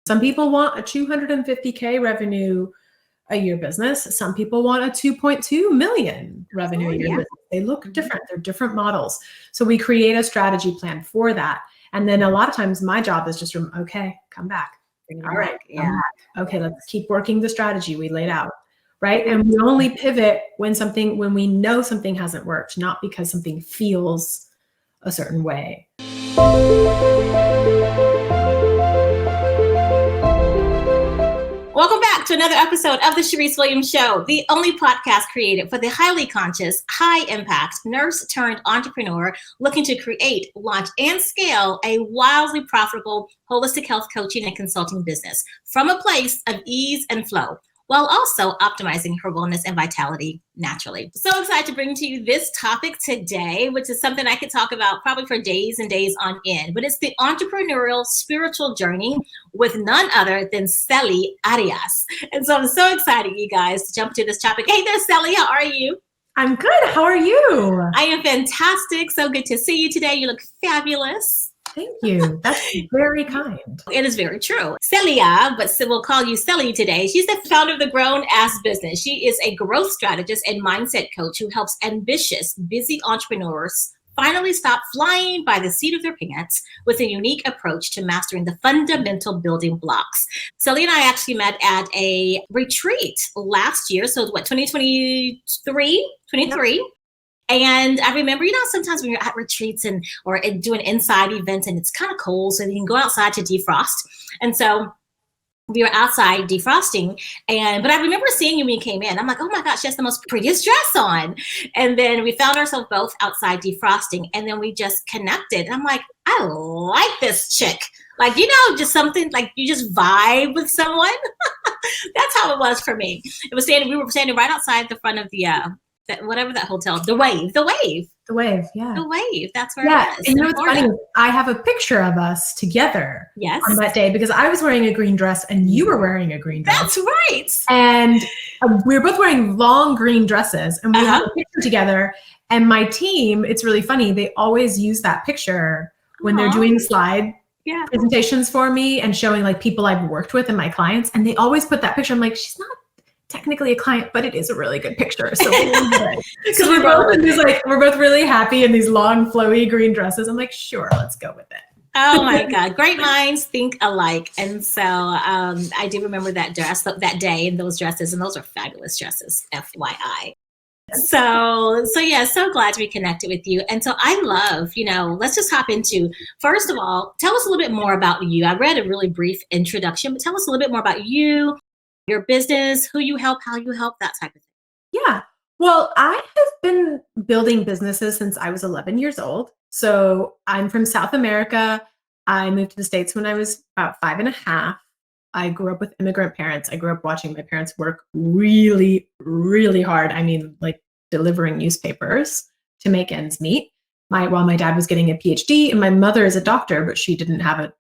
Some people want a 250K revenue a year business. Some people want a 2.2 million revenue a year business. They look different. They're different models. So we create a strategy plan for that. And then a lot of times my job is just, okay, come back. All right. Come back. Okay, let's keep working the strategy we laid out. Right. And we only pivot when we know something hasn't worked, not because something feels a certain way. Welcome back to another episode of the Sharice Williams Show, the only podcast created for the highly conscious, high-impact nurse-turned-entrepreneur looking to create, launch, and scale a wildly profitable holistic health coaching and consulting business from a place of ease and flow, while also optimizing her wellness and vitality naturally. So excited to bring to you this topic today, which is something I could talk about probably for days and days on end, but it's the entrepreneurial spiritual journey with none other than Celia Arias. And so I'm so excited, you guys, to jump to this topic. Hey there, Celia, how are you? I'm good. How are you? I am fantastic. So good to see you today. You look fabulous. Thank you. That's very kind. It is very true. Celia, but we'll call you Celia today. She's the founder of the Grown Ass Business. She is a growth strategist and mindset coach who helps ambitious, busy entrepreneurs finally stop flying by the seat of their pants with a unique approach to mastering the fundamental building blocks. Celia and I actually met at a retreat last year. So 2023? Yep. And I remember, sometimes when you're at retreats or doing inside events and it's kind of cold, so you can go outside to defrost. And so we were outside defrosting, but I remember seeing you when you came in. I'm like, oh my gosh, she has the most prettiest dress on. And then we found ourselves both outside defrosting, and then we just connected. And I'm like, I like this chick. Like, just something like you just vibe with someone. That's how it was for me. We were standing right outside the front of the whatever that hotel, the wave, yeah. The wave, that's where it is. And what's funny? I have a picture of us together on that day because I was wearing a green dress and you were wearing a green dress. That's right. And we were both wearing long green dresses and we have a picture together. And my team, it's really funny, they always use that picture when they're doing slide presentations for me and showing like people I've worked with and my clients. And they always put that picture. I'm like, she's not technically a client, but it is a really good picture. So because we're both really happy in these long, flowy green dresses. I'm like, sure, let's go with it. Oh my God, great minds think alike. And so I do remember that dress that day and those dresses, and those are fabulous dresses, FYI. So glad to be connected with you. And so I love, let's just hop into, first of all, tell us a little bit more about you. I read a really brief introduction, but tell us a little bit more about you, your business, who you help, how you help, that type of thing. Yeah. Well, I have been building businesses since I was 11 years old. So I'm from South America. I moved to the States when I was about 5.5. I grew up with immigrant parents. I grew up watching my parents work really, really hard. I mean, like delivering newspapers to make ends meet. While my dad was getting a PhD, and my mother is a doctor, but she didn't have a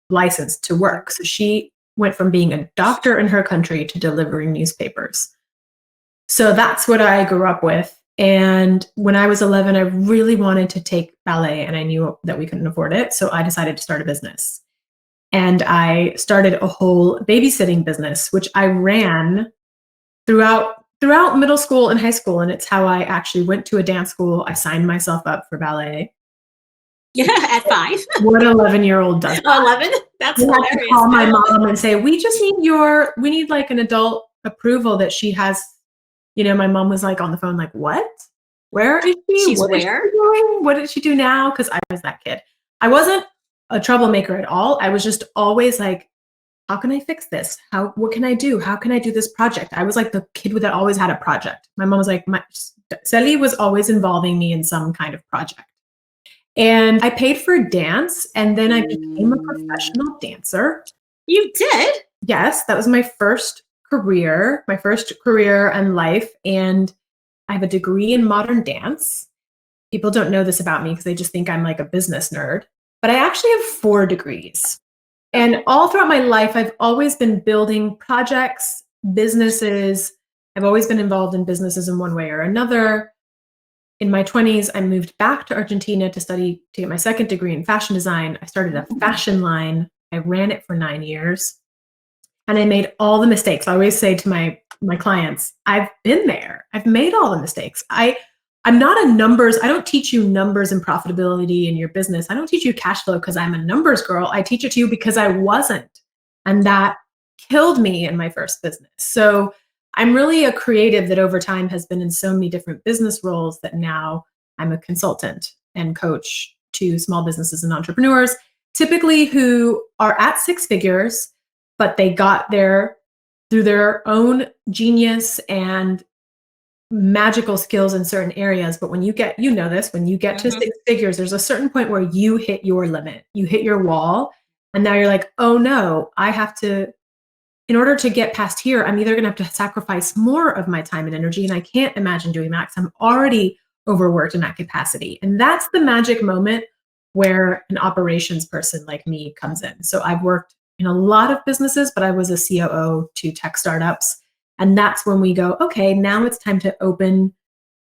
license to work. So she went from being a doctor in her country to delivering newspapers. So that's what I grew up with. And when I was 11, I really wanted to take ballet and I knew that we couldn't afford it. So I decided to start a business. And I started a whole babysitting business, which I ran throughout middle school and high school. And it's how I actually went to a dance school. I signed myself up for ballet. Yeah, at 5. What 11-year-old does that? 11? That's hilarious. I call my mom and say, we need like an adult approval that she has. My mom was like on the phone, like, what? Where is she? She's what where? Is she doing? What did she do now? Because I was that kid. I wasn't a troublemaker at all. I was just always like, how can I fix this? What can I do? How can I do this project? I was like the kid that always had a project. My mom was like, Celia was always involving me in some kind of project. And I paid for dance, and then I became a professional dancer. You did? Yes, that was my first career and life. And I have a degree in modern dance. People don't know this about me because they just think I'm like a business nerd. But I actually have 4 degrees. And all throughout my life, I've always been building projects, businesses. I've always been involved in businesses in one way or another. In my 20s, I moved back to Argentina to get my second degree in fashion design. I started a fashion line. I ran it for 9 years. and I made all the mistakes. I always say to my clients, I've been there. I've made all the mistakes. I'm not a numbers. I don't teach you numbers and profitability in your business. I don't teach you cash flow because I'm a numbers girl. I teach it to you because I wasn't. And that killed me in my first business. So I'm really a creative that over time has been in so many different business roles that now I'm a consultant and coach to small businesses and entrepreneurs, typically who are at six figures, but they got there through their own genius and magical skills in certain areas. But when you get, you know this, when you get to six figures, there's a certain point where you hit your limit, you hit your wall. And now you're like, oh no, I have to, in order to get past here, I'm either going to have to sacrifice more of my time and energy. And I can't imagine doing that because I'm already overworked in that capacity. And that's the magic moment where an operations person like me comes in. So I've worked in a lot of businesses, but I was a COO to tech startups. And that's when we go, okay, now it's time to open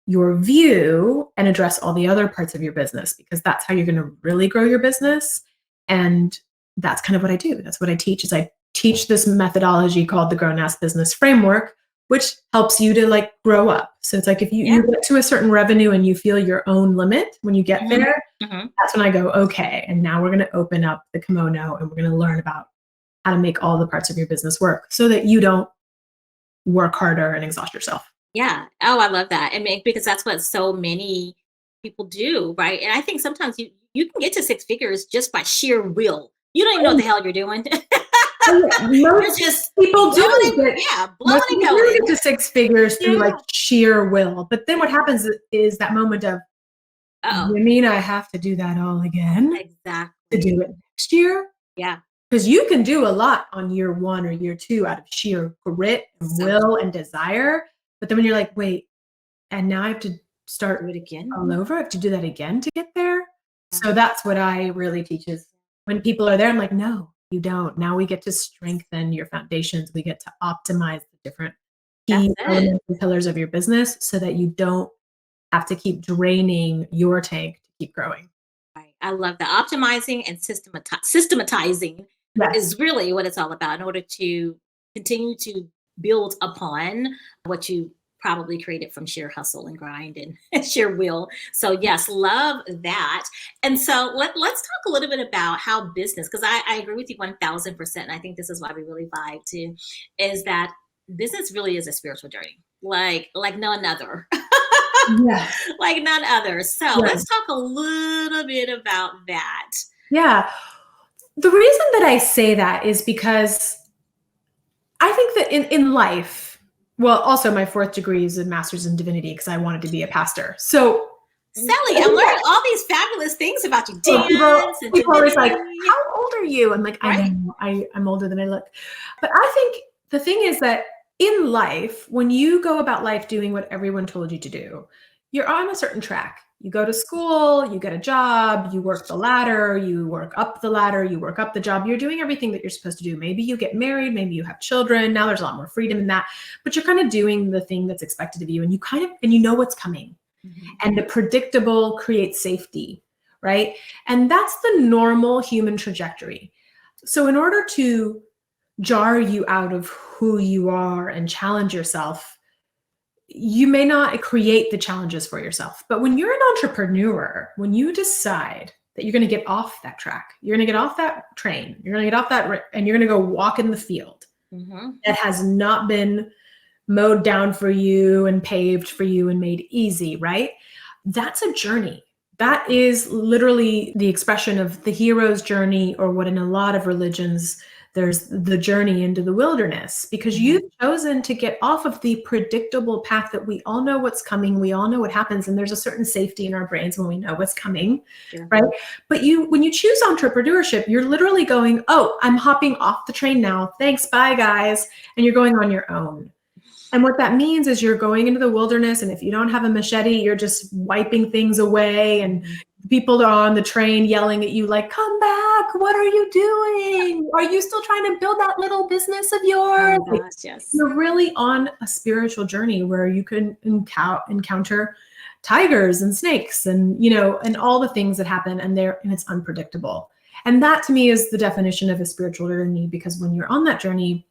your view and address all the other parts of your business, because that's how you're going to really grow your business. And that's kind of what I do. That's what I teach is I teach this methodology called the Grown Ass Business Framework, which helps you to like grow up. So it's like if you get to a certain revenue and you feel your own limit, when you get there, that's when I go, okay, and now we're going to open up the kimono and we're going to learn about how to make all the parts of your business work so that you don't work harder and exhaust yourself. Yeah. Oh, I love that. I mean, because that's what so many people do, right? And I think sometimes you can get to six figures just by sheer will. You don't even know what the hell you're doing. You're just people do blowing and going. Get to six figures through like sheer will. But then what happens is that moment of, you mean I have to do that all again? Exactly. To do it next year? Yeah. Because you can do a lot on year one or year two out of sheer grit and will and desire. But then when you're like, wait, and now I have to start do it again all over. I have to do that again to get there. So that's what I really teach is when people are there, I'm like, no, you don't. Now we get to strengthen your foundations. We get to optimize the different key elements and pillars of your business so that you don't have to keep draining your tank to keep growing. Right. I love that. Optimizing and systematizing is really what it's all about in order to continue to build upon what you probably created from sheer hustle and grind and sheer will. So yes, love that. And so let's talk a little bit about how business, because I agree with you 1000%. And I think this is why we really vibe too, is that business really is a spiritual journey, like none other. Like none other. So let's talk a little bit about that. Yeah. The reason that I say that is because I think that in life, well, also my fourth degree is a master's in divinity because I wanted to be a pastor. So Sally, I'm learning all these fabulous things about you. Dance people are always like, how old are you? I'm like, I know, I'm older than I look. But I think the thing is that in life, when you go about life doing what everyone told you to do, you're on a certain track. You go to school, you get a job, you work the ladder, you work up the ladder, you work up the job. You're doing everything that you're supposed to do. Maybe you get married, maybe you have children. Now there's a lot more freedom in that, but you're kind of doing the thing that's expected of you, and you know what's coming. And the predictable creates safety, right? And that's the normal human trajectory. So in order to jar you out of who you are and challenge yourself, you may not create the challenges for yourself. But when you're an entrepreneur, when you decide that you're going to get off that track, you're going to get off that train, you're going to get off that, and you're going to go walk in the field that has not been mowed down for you and paved for you and made easy, right? That's a journey. That is literally the expression of the hero's journey, or what in a lot of religions, there's the journey into the wilderness, because you've chosen to get off of the predictable path that we all know what's coming. We all know what happens. And there's a certain safety in our brains when we know what's coming, right? But when you choose entrepreneurship, you're literally going, oh, I'm hopping off the train now. Thanks. Bye, guys. And you're going on your own. And what that means is you're going into the wilderness, and if you don't have a machete, you're just wiping things away, and people are on the train yelling at you like, come back, what are you doing? Are you still trying to build that little business of yours? Oh, gosh, yes. You're really on a spiritual journey where you can encounter tigers and snakes and, and all the things that happen, and it's unpredictable. And that to me is the definition of a spiritual journey, because when you're on that journey,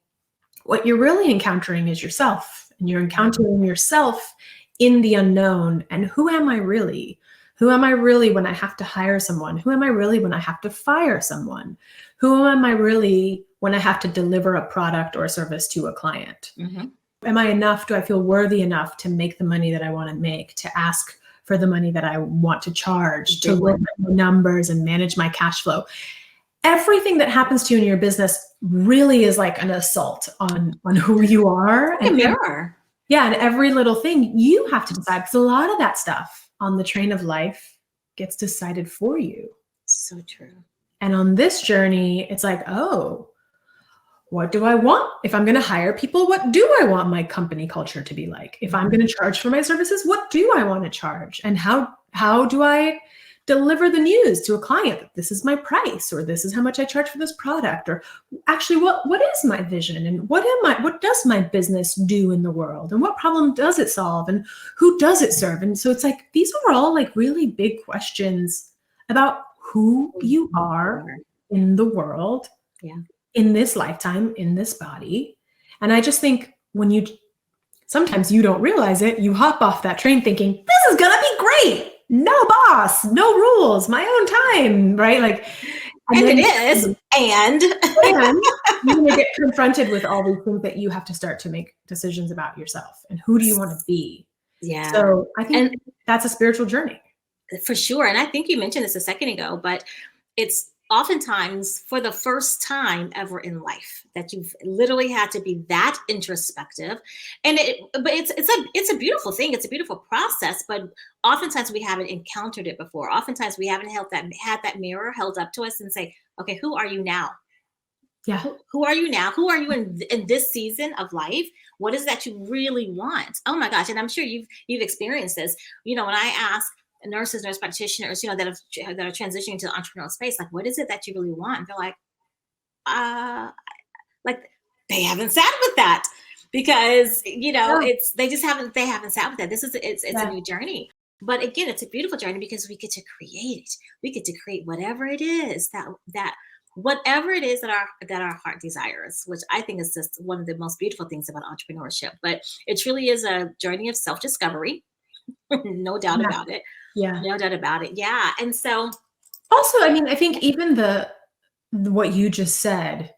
what you're really encountering is yourself, and you're encountering yourself in the unknown. And who am I really? Who am I really when I have to hire someone? Who am I really when I have to fire someone? Who am I really when I have to deliver a product or a service to a client? Mm-hmm. Am I enough? Do I feel worthy enough to make the money that I want to make, to ask for the money that I want to charge, to look at the numbers and manage my cash flow? Everything that happens to you in your business really is like an assault on who you are. Like a mirror. And every little thing you have to decide, because a lot of that stuff on the train of life gets decided for you. So true. And on this journey, it's like, oh, what do I want? If I'm going to hire people, what do I want my company culture to be like? If I'm going to charge for my services, what do I want to charge? And how do I deliver the news to a client that this is my price, or this is how much I charge for this product, or actually what is my vision, and what does my business do in the world, and what problem does it solve, and who does it serve? And so it's like, these are all like really big questions about who you are in the world, in this lifetime, in this body. And I just think sometimes you don't realize it, you hop off that train thinking, this is gonna be great. No boss, no rules, my own time, right? Like, and it is, and you're gonna get confronted with all these things that you have to start to make decisions about yourself and who do you want to be. Yeah. So I think that's a spiritual journey. For sure. And I think you mentioned this a second ago, but it's oftentimes for the first time ever in life that you've literally had to be that introspective. And it's a beautiful thing. It's a beautiful process, but oftentimes we haven't encountered it before. Oftentimes we haven't had that mirror held up to us and say, okay, who are you now? Yeah. Who are you now? Who are you in this season of life? What is that you really want? Oh my gosh. And I'm sure you've experienced this. When I ask nurse practitioners, that are transitioning to the entrepreneurial space, like, what is it that you really want? And they're like they haven't sat with that, because they haven't sat with that. It's a new journey. But again, it's a beautiful journey because we get to create it. We get to create whatever it is that whatever it is that our heart desires, which I think is just one of the most beautiful things about entrepreneurship. But it truly is a journey of self-discovery. No doubt about it. Yeah. No doubt about it. Yeah. And so also, I mean, I think even what you just said,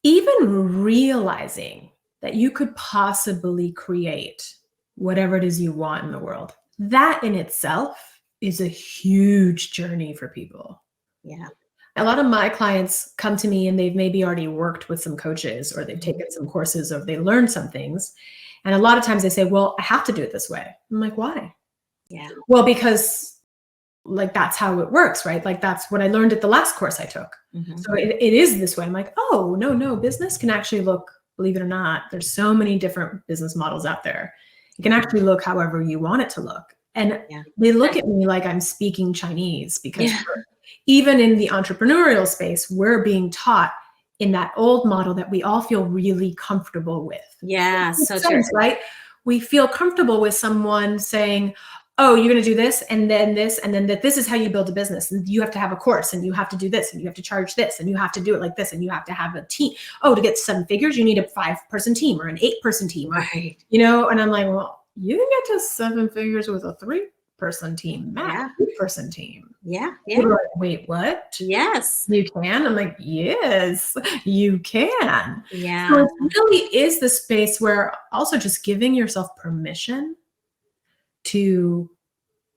even realizing that you could possibly create whatever it is you want in the world, that in itself is a huge journey for people. Yeah. A lot of my clients come to me and they've maybe already worked with some coaches, or they've taken some courses, or they learned some things. And a lot of times they say, well, I have to do it this way. I'm like, why? Yeah. Well, because like, that's how it works, right? Like, that's what I learned at the last course I took. Mm-hmm. So it is this way. I'm like, oh, no, business can actually look, believe it or not, there's so many different business models out there. It can actually look however you want it to look. And they look at me like I'm speaking Chinese, because even in the entrepreneurial space, we're being taught in that old model that we all feel really comfortable with. Yeah, so true. Right? We feel comfortable with someone saying, oh, you're going to do this, and then this, and then that. This is how you build a business. And you have to have a course, and you have to do this, and you have to charge this, and you have to do it like this, and you have to have a team. Oh, to get 7 figures, you need a 5-person team or an 8-person team. Right. And I'm like, well, you can get to 7 figures with a 3-person team, not a 2-person team. Yeah. People are like, wait, what? Yes. You can? I'm like, yes, you can. Yeah. So it really is the space where also just giving yourself permission to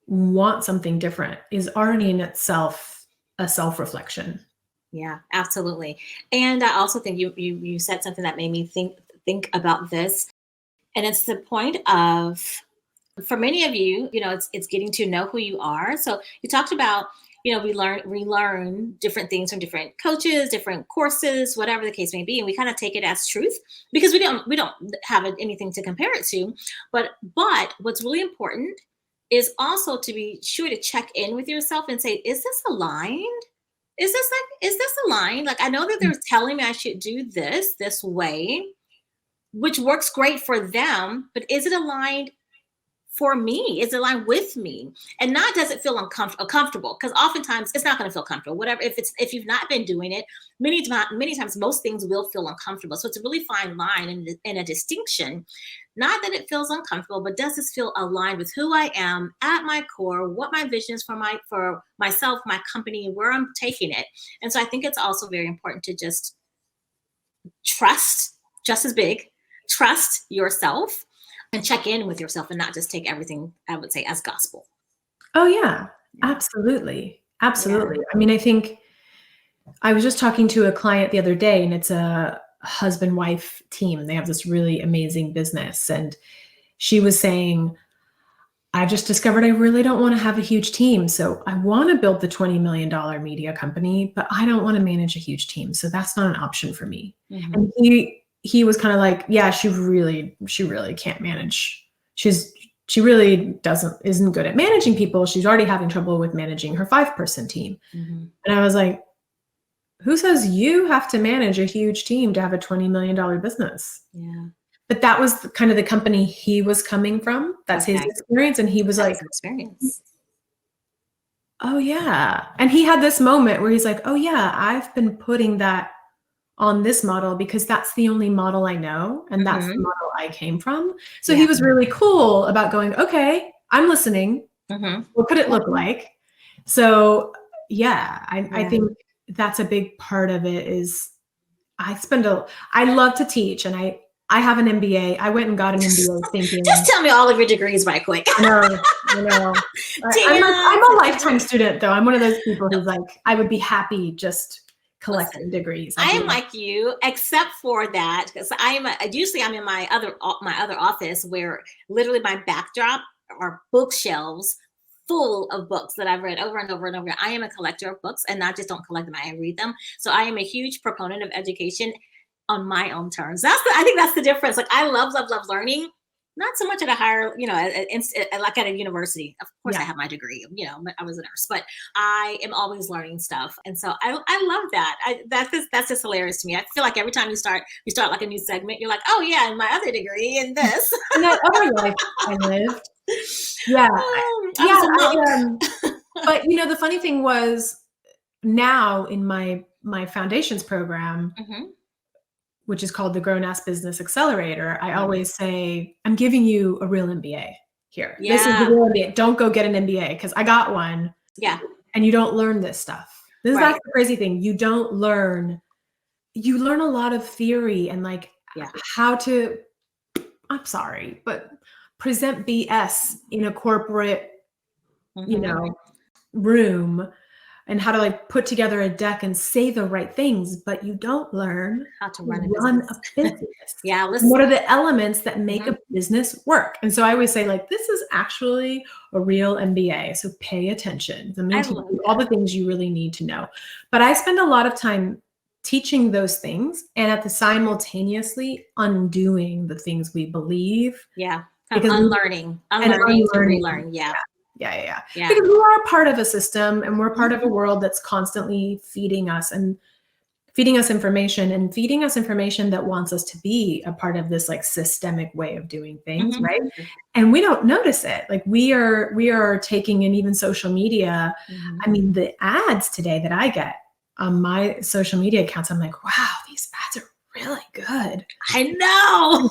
want something different is already in itself a self-reflection. Yeah, absolutely. And I also think you said something that made me think about this. And it's the point of, for many of you, it's getting to know who you are. So you talked about, we relearn different things from different coaches, different courses, whatever the case may be. And we kind of take it as truth because we don't have anything to compare it to. But what's really important is also to be sure to check in with yourself and say, is this aligned? Is this aligned? Like, I know that they're telling me I should do this way, which works great for them, but is it aligned for me? Is it aligned with me? And not does it feel uncomfortable? Because oftentimes it's not going to feel comfortable. Whatever, if you've not been doing it, many times most things will feel uncomfortable. So it's a really fine line and a distinction. Not that it feels uncomfortable, but does this feel aligned with who I am at my core, what my vision is for myself, my company, and where I'm taking it. And so I think it's also very important to just trust, just as big, trust yourself and check in with yourself and not just take everything, I would say, as gospel. Oh yeah, absolutely. Absolutely. Yeah. I mean, I think I was just talking to a client the other day, and it's a husband-wife team. They have this really amazing business. And she was saying, I've just discovered I really don't want to have a huge team. So I want to build the $20 million media company, but I don't want to manage a huge team. So that's not an option for me. Mm-hmm. And he was kind of like, yeah, she really can't manage. She really isn't good at managing people. She's already having trouble with managing her 5-person team. Mm-hmm. And I was like, who says you have to manage a huge team to have a $20 million business? Yeah. But that was kind of the company he was coming from. That's his experience. And he was like, experience. Oh yeah. And he had this moment where he's like, oh yeah, I've been putting that on this model because that's the only model I know. And that's the model I came from. So he was really cool about going, okay, I'm listening. What could it look like? So yeah, I think that's a big part of it is I love to teach, and I have an MBA. I went and got an MBA thinking. Just tell me all of your degrees right quick. I know. I'm a lifetime student, though. I'm one of those people who's like, I would be happy just collecting degrees. I am like you, except for that, because usually I'm in my other office where literally my backdrop are bookshelves full of books that I've read over and over and over. I am a collector of books, and not just don't collect them, I read them. So I am a huge proponent of education on my own terms. I think that's the difference. Like I love learning, not so much at a higher, like at a university. Of course, I have my degree. I was a nurse, but I am always learning stuff, and so I love that. That's just hilarious to me. I feel like every time you start like a new segment, you're like, oh yeah, and my other degree in this. And that other life I lived. Yeah. But the funny thing was now in my foundations program, which is called the Grown Ass Business Accelerator, I always say, I'm giving you a real MBA here. Yeah. This is the real MBA. Don't go get an MBA because I got one. Yeah. And you don't learn this stuff. That's the crazy thing. You learn a lot of theory and like how to, I'm sorry, but present BS in a corporate, room, and how to like put together a deck and say the right things, but you don't learn how to run a business. What are the elements that make a business work? And so I always say, like, this is actually a real MBA. So pay attention. I'm going to teach you all the things you really need to know. But I spend a lot of time teaching those things and at the simultaneously undoing the things we believe. Yeah. Because unlearning to relearn. Yeah. Because we are part of a system, and we're part of a world that's constantly feeding us information that wants us to be a part of this like systemic way of doing things, right? And we don't notice it. Like we are taking in even social media. I mean, the ads today that I get on my social media accounts, I'm like, wow, these ads are really good. I know.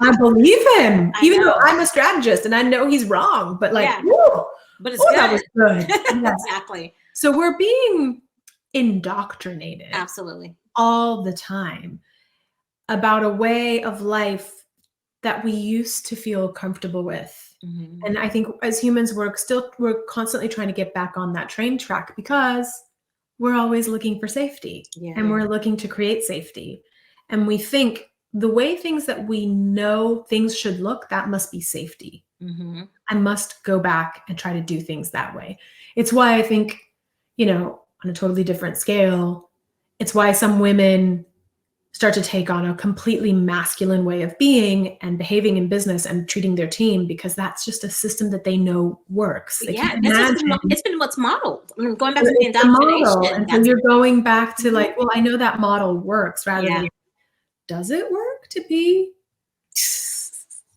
I believe him, even though I'm a strategist and I know he's wrong. But like, but it's good. That was good. Exactly. So we're being indoctrinated, absolutely, all the time about a way of life that we used to feel comfortable with. And I think as humans, we're constantly trying to get back on that train track because we're always looking for safety and we're looking to create safety. And we think the way things that we know things should look, that must be safety. I must go back and try to do things that way. It's why I think, on a totally different scale, it's why some women start to take on a completely masculine way of being and behaving in business and treating their team, because that's just a system that they know works. It's been what's modeled. Going back to the indoctrination. And so you're going back to like, well, I know that model works rather than, does it work to be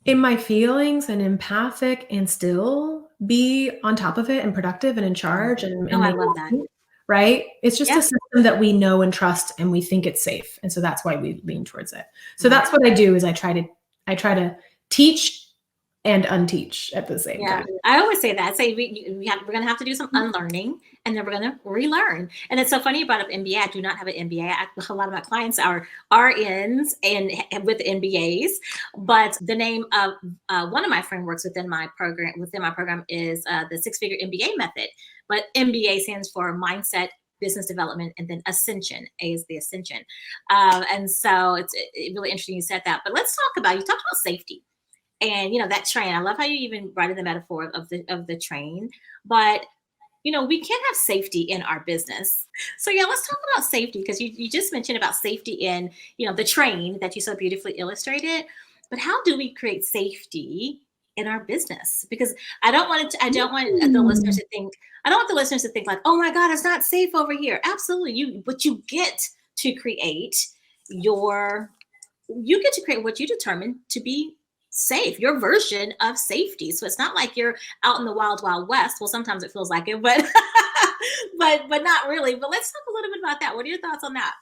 in my feelings and empathic and still be on top of it and productive and in charge Oh, and I make love that. money, right? It's just Yeah. a system that we know and trust and we think it's safe. And so that's why we lean towards it. So Right. that's what I do is I try to teach and unteach at the same Yeah, time. I always say that. I say we're going to have to do some unlearning, and then we're going to relearn. And it's so funny you brought up MBA. I do not have an MBA. A lot of my clients are RNs and with MBAs. But the name of one of my frameworks within my program is the six-figure MBA method. But MBA stands for mindset, business development, and then ascension. A is the ascension. And so it's really interesting you said that. But let's you talked about safety and that train. I love how you even brought in the metaphor of the train. But we can't have safety in our business. So yeah, let's talk about safety, because you just mentioned about safety in the train that you so beautifully illustrated. But how do we create safety in our business? Because I don't want the listeners Mm. to think I don't want the listeners to think like, oh my God, it's not safe over here. Absolutely, but you get to create your you get to create what you determine to be safe, your version of safety. So it's not like you're out in the wild, wild west. Well, sometimes it feels like it, but but not really. But let's talk a little bit about that. What are your thoughts on that?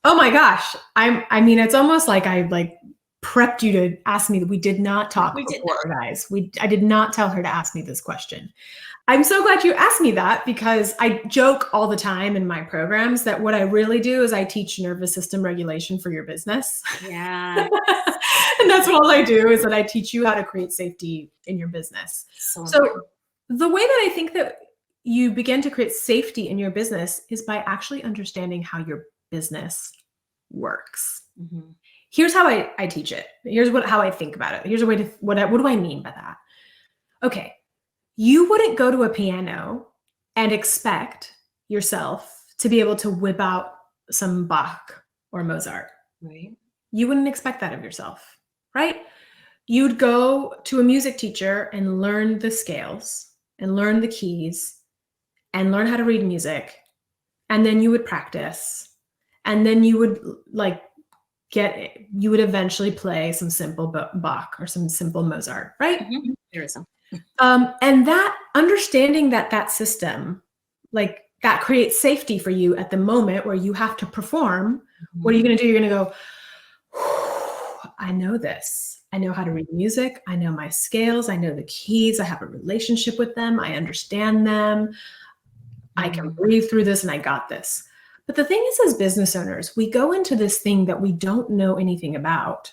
Oh my gosh. I mean, it's almost like I prepped you to ask me. That we did not talk We did not. before, guys. I did not tell her to ask me this question. I'm so glad you asked me that, because I joke all the time in my programs that what I really do is I teach nervous system regulation for your business. Yeah. And that's all I do, is that I teach you how to create safety in your business. So So important. the way that I think that you begin to create safety in your business is by actually understanding how your business works. Mhm. Here's how I teach it. Here's how I think about it. Here's a way to what do I mean by that? Okay. You wouldn't go to a piano and expect yourself to be able to whip out some Bach or Mozart. Right. You wouldn't expect that of yourself, right? You'd go to a music teacher and learn the scales and learn the keys and learn how to read music. And then you would practice. And then you would you would eventually play some simple Bach or some simple Mozart, right? Mhm. There is some. And that understanding that system, that creates safety for you at the moment where you have to perform. What are you going to do? You're going to go, I know this. I know how to read music. I know my scales. I know the keys. I have a relationship with them. I understand them. I can breathe through this and I got this. But the thing is, as business owners, we go into this thing that we don't know anything about.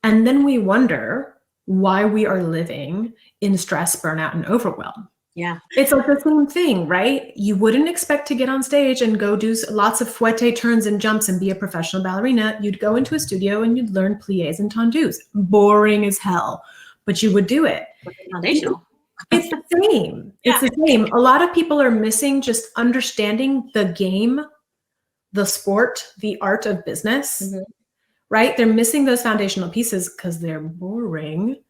And then we wonder why we are living in stress, burnout, and overwhelm. Yeah. It's like the same thing, right? You wouldn't expect to get on stage and go do lots of fouette turns and jumps and be a professional ballerina. You'd go into a studio and you'd learn pliés and tendus. Boring as hell, but you would do it. Foundational. It's the same. It's the same. A lot of people are missing just understanding the game, the sport, the art of business, right? They're missing those foundational pieces because they're boring.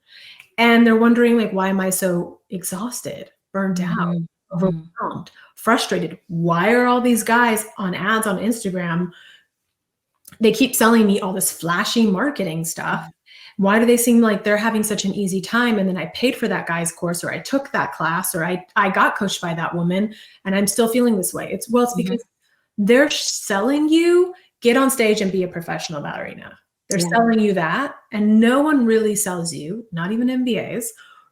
And they're wondering, why am I so exhausted, burnt out, overwhelmed, frustrated? Why are all these guys on ads on Instagram? They keep selling me all this flashy marketing stuff. Why do they seem like they're having such an easy time? And then I paid for that guy's course, or I took that class, or I got coached by that woman, and I'm still feeling this way. It's because they're selling you, get on stage and be a professional ballerina. They're selling you that, and no one really sells you, not even MBAs,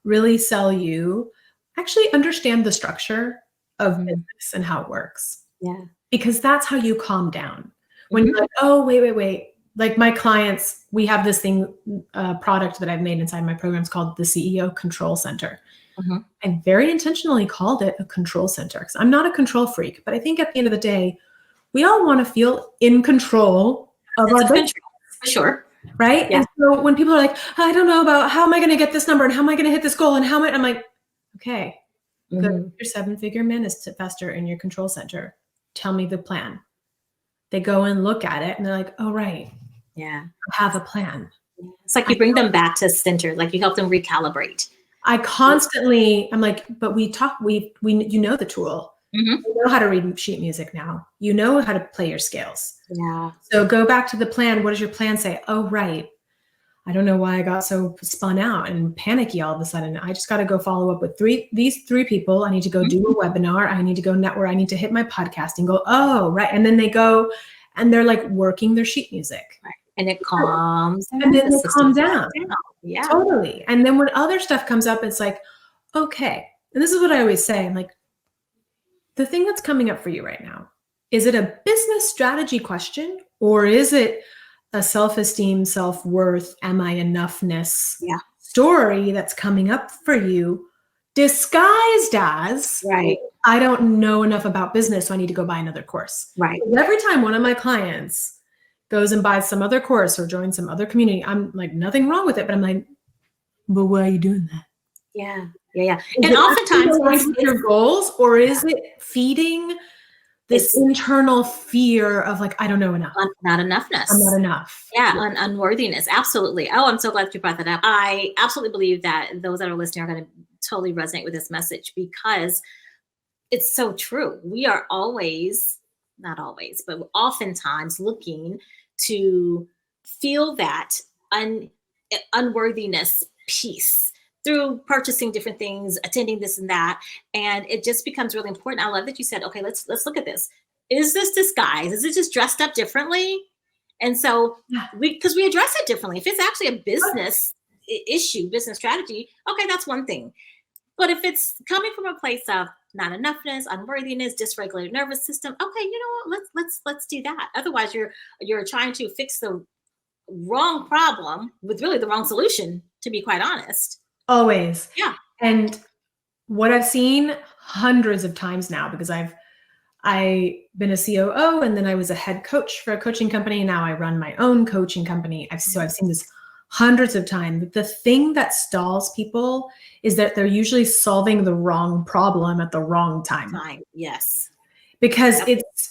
really sell you, actually understand the structure of business and how it works. Yeah. Because that's how you calm down. When you're like, oh, wait. Like my clients, we have this product that I've made inside my programs called the CEO Control Center. I very intentionally called it a control center because I'm not a control freak, but I think at the end of the day, we all want to feel in control of our business. For sure. Right? Yeah. And so when people are like, I don't know about how am I going to get this number and how am I going to hit this goal and I'm like, okay, go to your 7-figure manifestor in your control center. Tell me the plan. They go and look at it and they're like, oh, right. Yeah. I have a plan. It's like you bring them back to center, like you help them recalibrate. I constantly, I'm like, but you know the tool. You know how to read sheet music now. You know how to play your scales. Yeah. So go back to the plan. What does your plan say? Oh, right. I don't know why I got so spun out and panicky all of a sudden. I just got to go follow up with these three people. I need to go do a webinar. I need to go network. I need to hit my podcast and go, oh, right. And then they go and they're like working their sheet music. Right. And it calms and then they calm down. Yeah. Totally. And then when other stuff comes up, it's like, okay. And this is what I always say. I'm like, the thing that's coming up for you right now, is it a business strategy question or is it a self-esteem, self-worth, am I enoughness story that's coming up for you disguised as, right, I don't know enough about business, so I need to go buy another course. Right. Every time one of my clients goes and buys some other course or joins some other community, I'm like, nothing wrong with it, but I'm like, but why are you doing that? Yeah. And oftentimes it's your goals, or is it feeding this internal fear of like, I don't know enough. Not enoughness. I'm not enough. Yeah, unworthiness. Absolutely. Oh, I'm so glad you brought that up. I absolutely believe that those that are listening are going to totally resonate with this message because it's so true. We are always, not always, but oftentimes looking to feel that unworthiness piece through purchasing different things, attending this and that. And it just becomes really important. I love that you said, okay, let's look at this. Is this disguise? Is it just dressed up differently? And so because we address it differently. If it's actually a business issue, business strategy, okay, that's one thing. But if it's coming from a place of not enoughness, unworthiness, dysregulated nervous system, okay, you know what? Let's do that. Otherwise, you're trying to fix the wrong problem with really the wrong solution, to be quite honest. Always. Yeah. And what I've seen hundreds of times now, because I've been a COO and then I was a head coach for a coaching company. And now I run my own coaching company. So I've seen this hundreds of times. The thing that stalls people is that they're usually solving the wrong problem at the wrong time. Yes. Because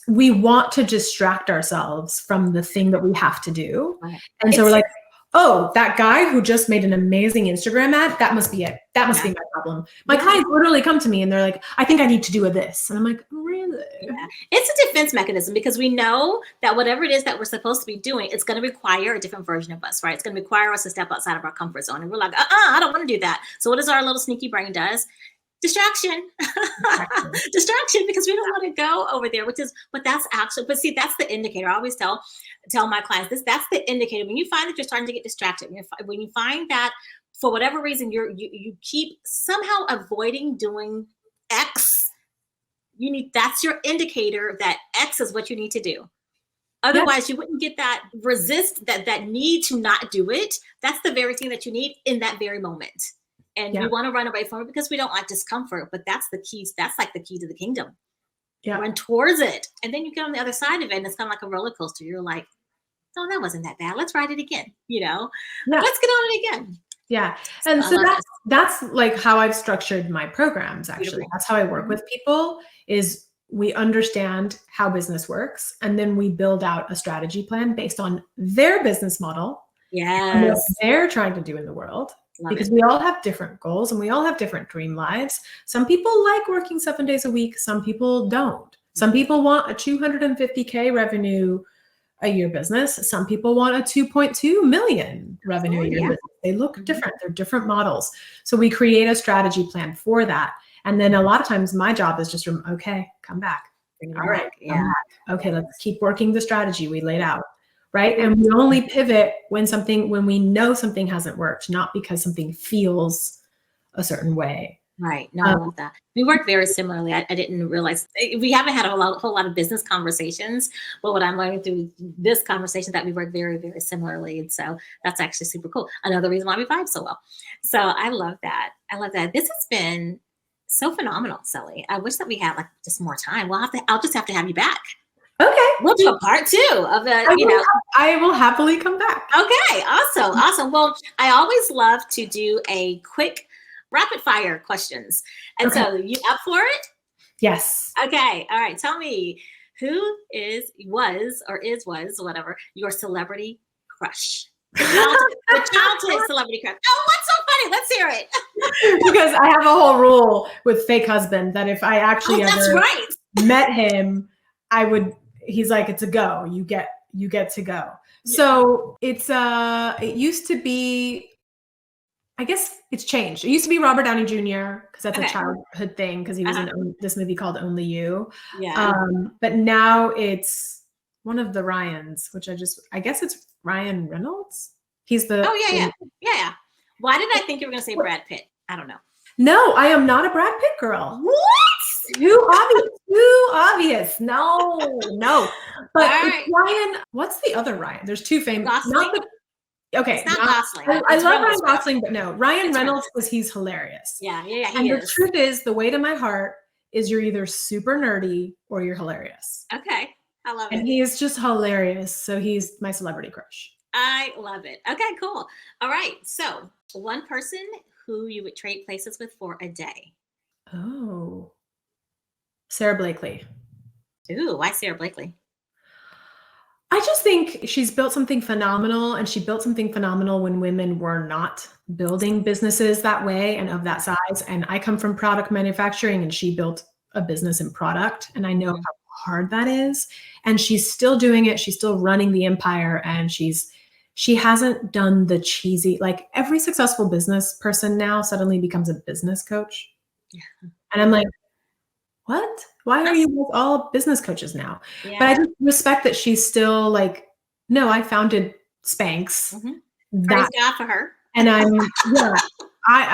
we want to distract ourselves from the thing that we have to do. Right. And so we're like, oh, that guy who just made an amazing Instagram ad, that must be it. That must be my problem. My clients literally come to me and they're like, I think I need to do this. And I'm like, really? Yeah. It's a defense mechanism because we know that whatever it is that we're supposed to be doing, it's going to require a different version of us, right? It's going to require us to step outside of our comfort zone. And we're like, I don't want to do that. So what does our little sneaky brain does? Distraction, because we don't want to go over there, but see, that's the indicator. I always tell my clients that's the indicator. When you find that you're starting to get distracted, when you find that for whatever reason, you keep somehow avoiding doing X, that's your indicator that X is what you need to do. Otherwise, you wouldn't get that that need to not do it. That's the very thing that you need in that very moment. And we want to run away from it because we don't like discomfort, but that's the key. That's like the key to the kingdom. Yeah. Run towards it. And then you get on the other side of it and it's kind of like a roller coaster. You're like, oh, that wasn't that bad. Let's ride it again. Let's get on it again. Yeah. And so that's like how I've structured my programs. Actually, beautiful. That's how I work with people is we understand how business works. And then we build out a strategy plan based on their business model. And what they're trying to do in the world. Because we all have different goals and we all have different dream lives. Some people like working 7 days a week. Some people don't. Some people want a 250K revenue a year business. Some people want a 2.2 million revenue a year business. They look different. They're different models. So we create a strategy plan for that. And then a lot of times my job is just, okay, come back. All right. Yeah. Okay, let's keep working the strategy we laid out. Right. And we only pivot when we know something hasn't worked, not because something feels a certain way. Right. No, I love that. We work very similarly. I didn't realize we haven't had a whole lot of business conversations, but what I'm learning through this conversation that we work very, very similarly. And so that's actually super cool. Another reason why we vibe so well. So I love that. This has been so phenomenal, Celia. I wish that we had just more time. I'll just have to have you back. Okay. We'll do a part 2 of the, I will happily come back. Okay. Awesome. Well, I always love to do a quick rapid fire questions. And so you up for it? Yes. Okay. All right. Tell me who was whatever your celebrity crush? The childhood celebrity crush. Oh, what's so funny? Let's hear it. Because I have a whole rule with fake husband that if I actually met him, he's like, it's a go. You get to go. So it used to be, I guess it's changed. It used to be Robert Downey Jr. because that's a Okay. childhood thing because he was in this movie called Only You. Yeah. But now it's one of the Ryans, which I guess it's Ryan Reynolds. He's Oh, yeah. Why did I think you were going to say Brad Pitt? I don't know. No, I am not a Brad Pitt girl. What? Too obvious. Too obvious. No. But it's Ryan. What's the other Ryan? There's two famous. Gosling? Okay. It's not Gosling. I love Reynolds, Ryan Gosling, but no. Ryan it's Reynolds because he's hilarious. Yeah, he and is. The truth is, the way to my heart is you're either super nerdy or you're hilarious. Okay. I love it. And he is just hilarious. So he's my celebrity crush. I love it. Okay, cool. All right. So one person who you would trade places with for a day. Oh. Sarah Blakely. Ooh, why Sarah Blakely? I just think she's built something phenomenal, and she built something phenomenal when women were not building businesses that way and of that size. And I come from product manufacturing, and she built a business in product, and I know how hard that is. And she's still doing it. She's still running the empire, and she hasn't done the cheesy, like every successful business person now suddenly becomes a business coach. Yeah. And I'm like, what? Why are you all business coaches now? Yeah. But I just respect that she's still like, no, I founded Spanx. Praise God for her. And I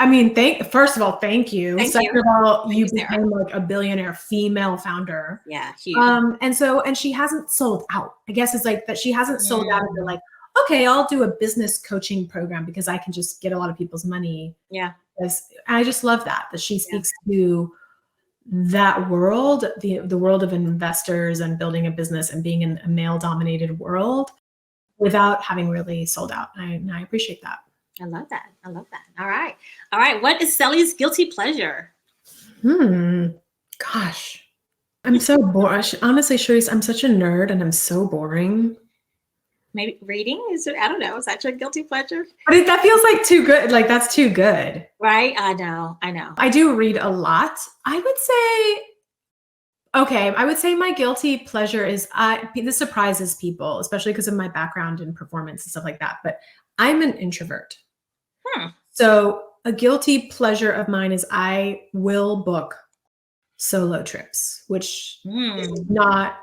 mean, first of all, thank you. Second of all, you became like a billionaire female founder. Yeah, huge. And she hasn't sold out. I guess it's like that she hasn't sold out and they're like, okay, I'll do a business coaching program because I can just get a lot of people's money. Yeah. I just love that she speaks to that world, the world of investors and building a business and being in a male-dominated world without having really sold out. And I appreciate that. I love that. All right. What is Celia's guilty pleasure? Gosh, I'm so bored. Honestly, Charisse, I'm such a nerd and I'm so boring. Maybe reading? I don't know. Is that your guilty pleasure? But that feels like too good. Like that's too good. Right? I know. I do read a lot. I would say my guilty pleasure is, this surprises people, especially because of my background in performance and stuff like that. But I'm an introvert. So a guilty pleasure of mine is I will book solo trips, which is not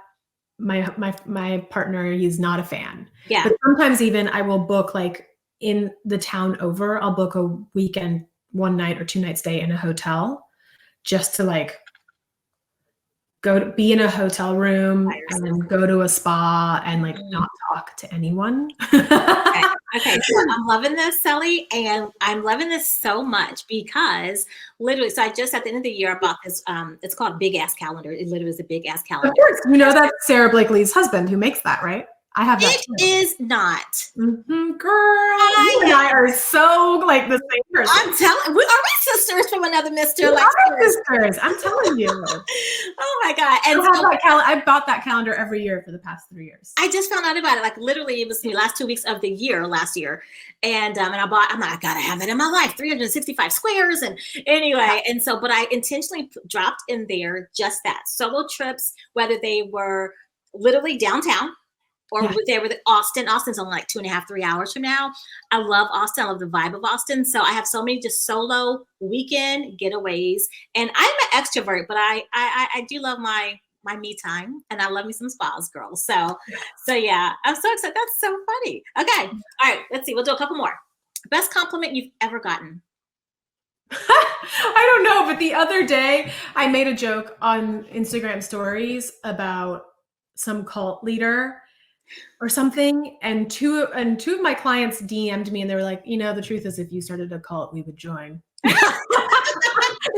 my partner is not a fan. Yeah. But sometimes even I will book like in the town over, I'll book a weekend, 1 night or 2 night stay in a hotel just to like be in a hotel room and go to a spa and like not talk to anyone. Okay. So I'm loving this, Celie, and I'm loving this so much because literally, so I just at the end of the year I bought this. It's called Big Ass Calendar. It literally is a big ass calendar. Of course, you know that's Sarah Blakely's husband who makes that, right? I have that. It is not. Girl, you and I are so like the same person. I'm telling. Are we sisters from another mister? Like sisters. I'm telling you. Oh my God! And I bought that calendar every year for the past 3 years. I just found out about it. Like literally, it was the last 2 weeks of the year last year, and I'm like, I gotta have it in my life. 365 squares, and anyway, and so, but I intentionally dropped in there just that solo trips, whether they were literally downtown. Or they were Austin. Austin's only like 2.5, 3 hours from now. I love Austin. I love the vibe of Austin. So I have so many just solo weekend getaways. And I'm an extrovert, but I do love my me time, and I love me some spas, girl. So yeah, I'm so excited. That's so funny. Okay, all right. Let's see. We'll do a couple more. Best compliment you've ever gotten. I don't know, but the other day I made a joke on Instagram stories about some cult leader or something, and two of my clients DM'd me and they were like, the truth is if you started a cult we would join. And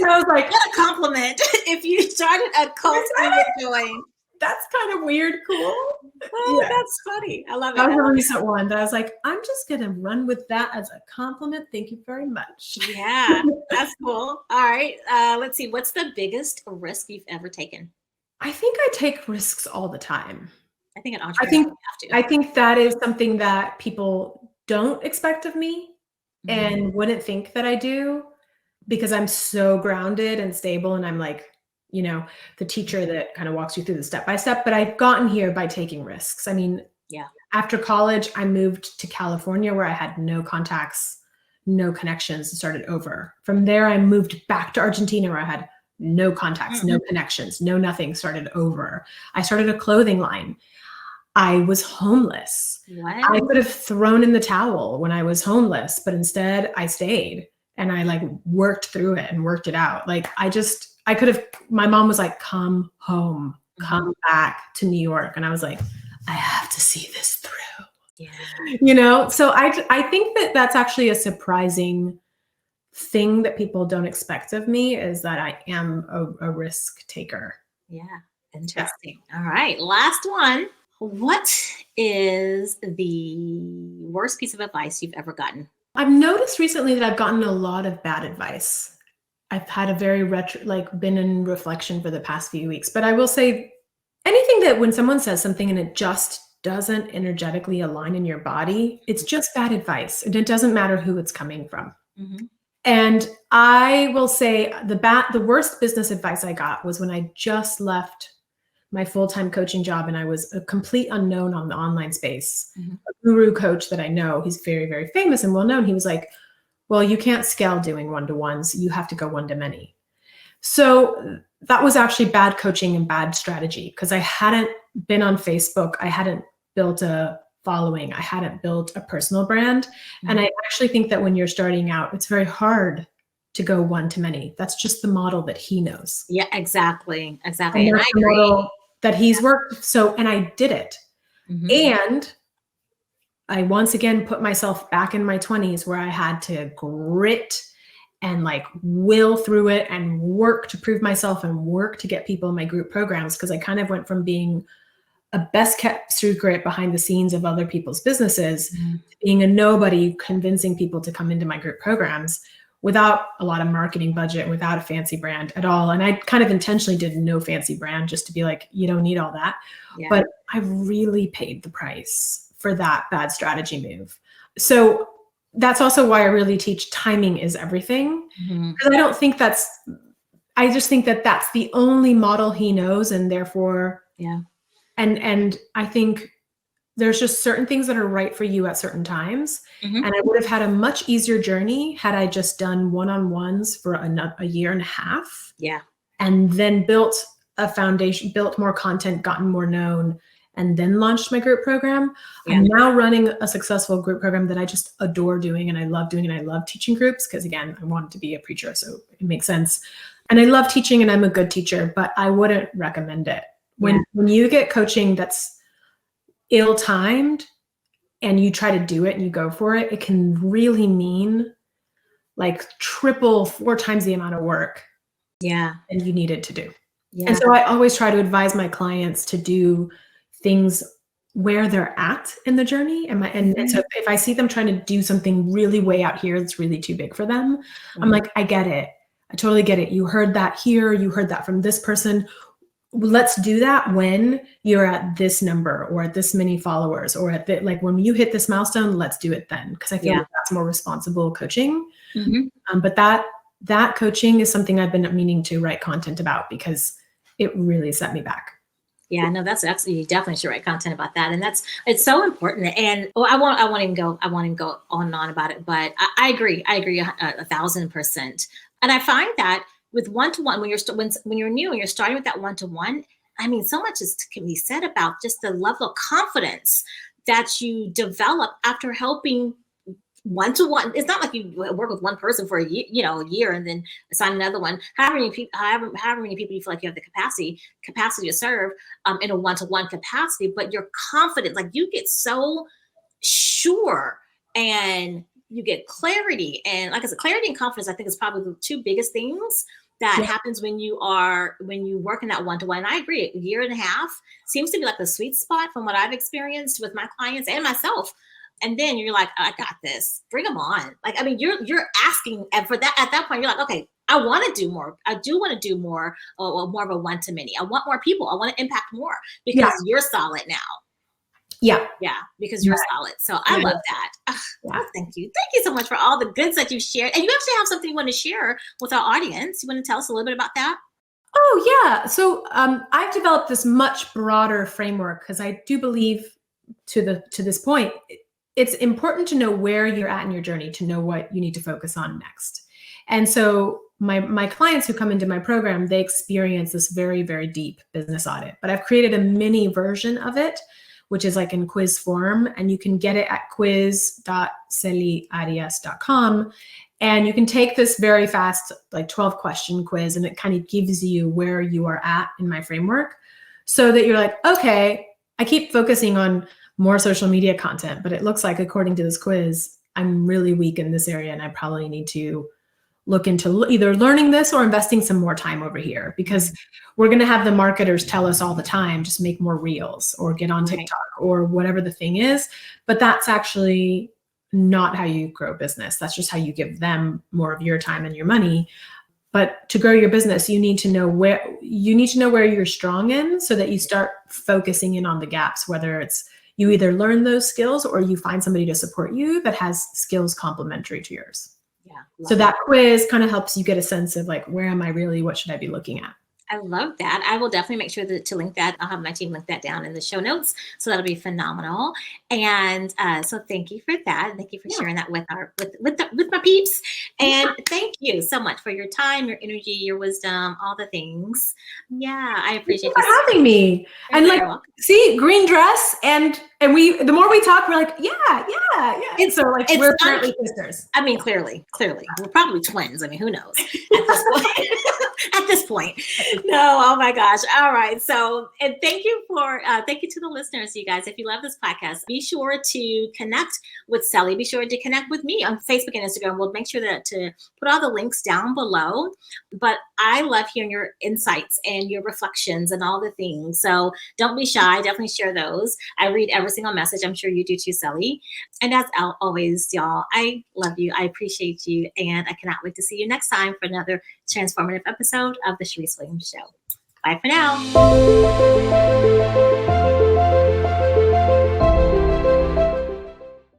I was like, what a compliment. If you started a cult we would join. That's kind of weird. Cool. Oh, that's funny. I love it. That was a recent one that I was like, I'm just gonna run with that as a compliment. Thank you very much. Yeah, that's cool. All right, let's see. What's the biggest risk you've ever taken? I think I take risks all the time. I think an entrepreneur have to. I think that is something that people don't expect of me and wouldn't think that I do, because I'm so grounded and stable, and I'm like, the teacher that kind of walks you through the step by step. But I've gotten here by taking risks. I mean, Yeah. After college, I moved to California where I had no contacts, no connections, and started over. From there, I moved back to Argentina where I had no contacts, no connections, no nothing, started over. I started a clothing line. I was homeless. What? I could have thrown in the towel when I was homeless, but instead I stayed and I like worked through it and worked it out. Like I could have, my mom was like, come home, come back to New York. And I was like, I have to see this through, Yeah. So I think that that's actually a surprising thing that people don't expect of me is that I am a risk taker. Yeah. Yeah. Interesting. All right. Last one. What is the worst piece of advice you've ever gotten? I've noticed recently that I've gotten a lot of bad advice. I've had a very been in reflection for the past few weeks, but I will say anything that when someone says something and it just doesn't energetically align in your body, it's just bad advice. And it doesn't matter who it's coming from. Mm-hmm. And I will say the worst business advice I got was when I just left my full-time coaching job and I was a complete unknown on the online space. Mm-hmm. A guru coach that I know, he's very, very famous and well-known. He was like, well, you can't scale doing one-to-ones. You have to go one-to-many. So that was actually bad coaching and bad strategy because I hadn't been on Facebook. I hadn't built a following. I hadn't built a personal brand. Mm-hmm. And I actually think that when you're starting out, it's very hard to go one-to-many. That's just the model that he knows. Yeah, exactly. Exactly. And And I that's the agree. model that he's worked. So, and I did it. Mm-hmm. And I once again put myself back in my 20s where I had to grit and like will through it and work to prove myself and work to get people in my group programs. Because I kind of went from being a best kept secret behind the scenes of other people's businesses to being a nobody convincing people to come into my group programs without a lot of marketing budget, without a fancy brand at all. And I kind of intentionally did no fancy brand just to be like, you don't need all that. Yeah. But I really paid the price for that bad strategy move. So that's also why I really teach timing is everything. Because I just think that that's the only model he knows. And therefore, and I think there's just certain things that are right for you at certain times. And I would have had a much easier journey had I just done one-on-ones for a year and a half. Yeah. And then built a foundation, built more content, gotten more known, and then launched my group program. Yeah. I'm now running a successful group program that I just adore doing and I love doing, and I love teaching groups because, again, I wanted to be a preacher, so it makes sense. And I love teaching and I'm a good teacher, but I wouldn't recommend it. When you get coaching that's ill-timed and you try to do it and you go for it, it can really mean like 4 times the amount of work and you needed to do. And so I always try to advise my clients to do things where they're at in the journey. And so if I see them trying to do something really way out here that's really too big for them, I'm like, I get it. I totally get it. You heard that here. You heard that from this person. Let's do that when you're at this number or at this many followers or at like when you hit this milestone, let's do it then. Because I feel like that's more responsible coaching. But that coaching is something I've been meaning to write content about because it really set me back. Yeah, no, that's absolutely, you definitely should write content about that. And it's so important. And I won't even go on and on about it, but I agree 1,000%. And I find that with one-to-one, when you're new and you're starting with that one-to-one, I mean, so much can be said about just the level of confidence that you develop after helping one-to-one. It's not like you work with one person for a year and then assign another one. However many people you feel like you have the capacity to serve in a one-to-one capacity, but you're confident, like you get so sure and you get clarity. And like I said, clarity and confidence, I think, is probably the two biggest things that happens when you work in that one-to-one. And I agree, a year and a half seems to be like the sweet spot from what I've experienced with my clients and myself. And then you're like, I got this. Bring them on. Like, I mean, you're asking, and for that, at that point, you're like, okay, I want to do more. I do want to do more, or more of a one-to-many. I want more people. I want to impact more because you're solid now. Yeah, because you're solid. So I love that. Oh, thank you. Thank you so much for all the goods that you've shared. And you actually have something you want to share with our audience. You want to tell us a little bit about that? Oh, yeah. So I've developed this much broader framework because I do believe to this point, it's important to know where you're at in your journey to know what you need to focus on next. And so my clients who come into my program, they experience this very, very deep business audit. But I've created a mini version of it, which is like in quiz form, and you can get it at quiz.celiaarias.com. And you can take this very fast, like 12 question quiz, and it kind of gives you where you are at in my framework so that you're like, okay, I keep focusing on more social media content, but it looks like according to this quiz, I'm really weak in this area and I probably need to look into either learning this or investing some more time over here, because we're going to have the marketers tell us all the time, just make more reels or get on TikTok or whatever the thing is. But that's actually not how you grow business. That's just how you give them more of your time and your money. But to grow your business, you need to know where you're strong in so that you start focusing in on the gaps, whether it's you either learn those skills or you find somebody to support you that has skills complementary to yours. Yeah. So that quiz kind of helps you get a sense of like, where am I really? What should I be looking at? I love that. I will definitely make sure to link that. I'll have my team link that down in the show notes. So that'll be phenomenal. And so thank you for that. Thank you for sharing that with with my peeps. And thank you so much for your time, your energy, your wisdom, all the things. Yeah, I appreciate you for having me. You're and like, welcome. see, green dress, and we. The more we talk, we're like, yeah. It's, so like we're apparently sisters. I mean, clearly, we're probably twins. I mean, who knows at this point? At this point. No, oh my gosh. All right. So, and thank you to the listeners, you guys. If you love this podcast, be sure to connect with Celia. Be sure to connect with me on Facebook and Instagram. We'll make sure to put all the links down below. But I love hearing your insights and your reflections and all the things. So don't be shy. Definitely share those. I read every single message. I'm sure you do too, Celia. And as always, y'all, I love you. I appreciate you. And I cannot wait to see you next time for another transformative episode of the Sharice Williams Show. Bye for now.